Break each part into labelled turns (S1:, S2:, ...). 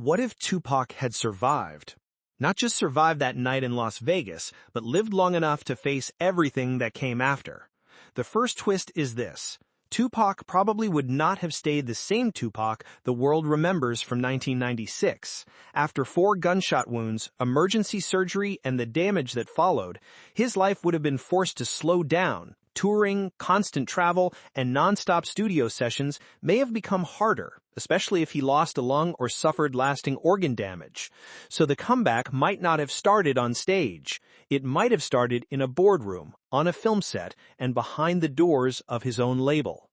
S1: What if Tupac had survived? Not just survived that night in Las Vegas, but lived long enough to face everything that came after. The first twist is this. Tupac probably would not have stayed the same Tupac the world remembers from 1996. After 4 gunshot wounds, emergency surgery, and the damage that followed, his life would have been forced to slow down. Touring, constant travel, and non-stop studio sessions may have become harder, especially if he lost a lung or suffered lasting organ damage. So the comeback might not have started on stage. It might have started in a boardroom, on a film set, and behind the doors of his own label.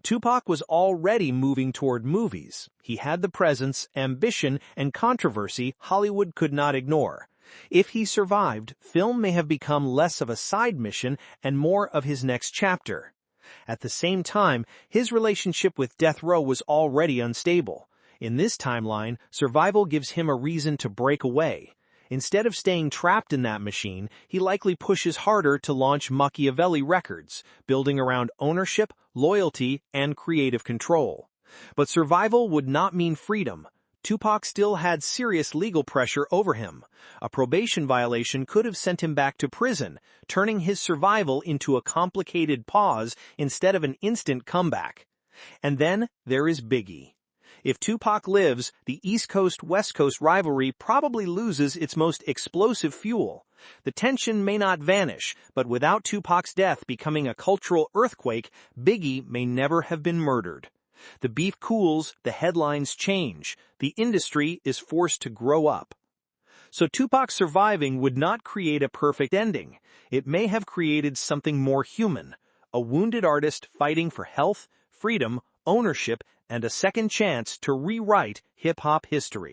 S1: Tupac was already moving toward movies. He had the presence, ambition, and controversy Hollywood could not ignore. If he survived, film may have become less of a side mission and more of his next chapter. At the same time, his relationship with death row was already unstable. In this timeline, survival gives him a reason to break away. Instead of staying trapped in that machine, he likely pushes harder to launch Machiavelli Records, building around ownership, loyalty, and creative control. But survival would not mean freedom. Tupac still had serious legal pressure over him. A probation violation could have sent him back to prison, turning his survival into a complicated pause instead of an instant comeback. And then there is Biggie. If Tupac lives, the East Coast-West Coast rivalry probably loses its most explosive fuel. The tension may not vanish, but without Tupac's death becoming a cultural earthquake, Biggie may never have been murdered. The beef cools, the headlines change, the industry is forced to grow up. So Tupac surviving would not create a perfect ending. It may have created something more human, a wounded artist fighting for health, freedom, ownership, and a second chance to rewrite hip-hop history.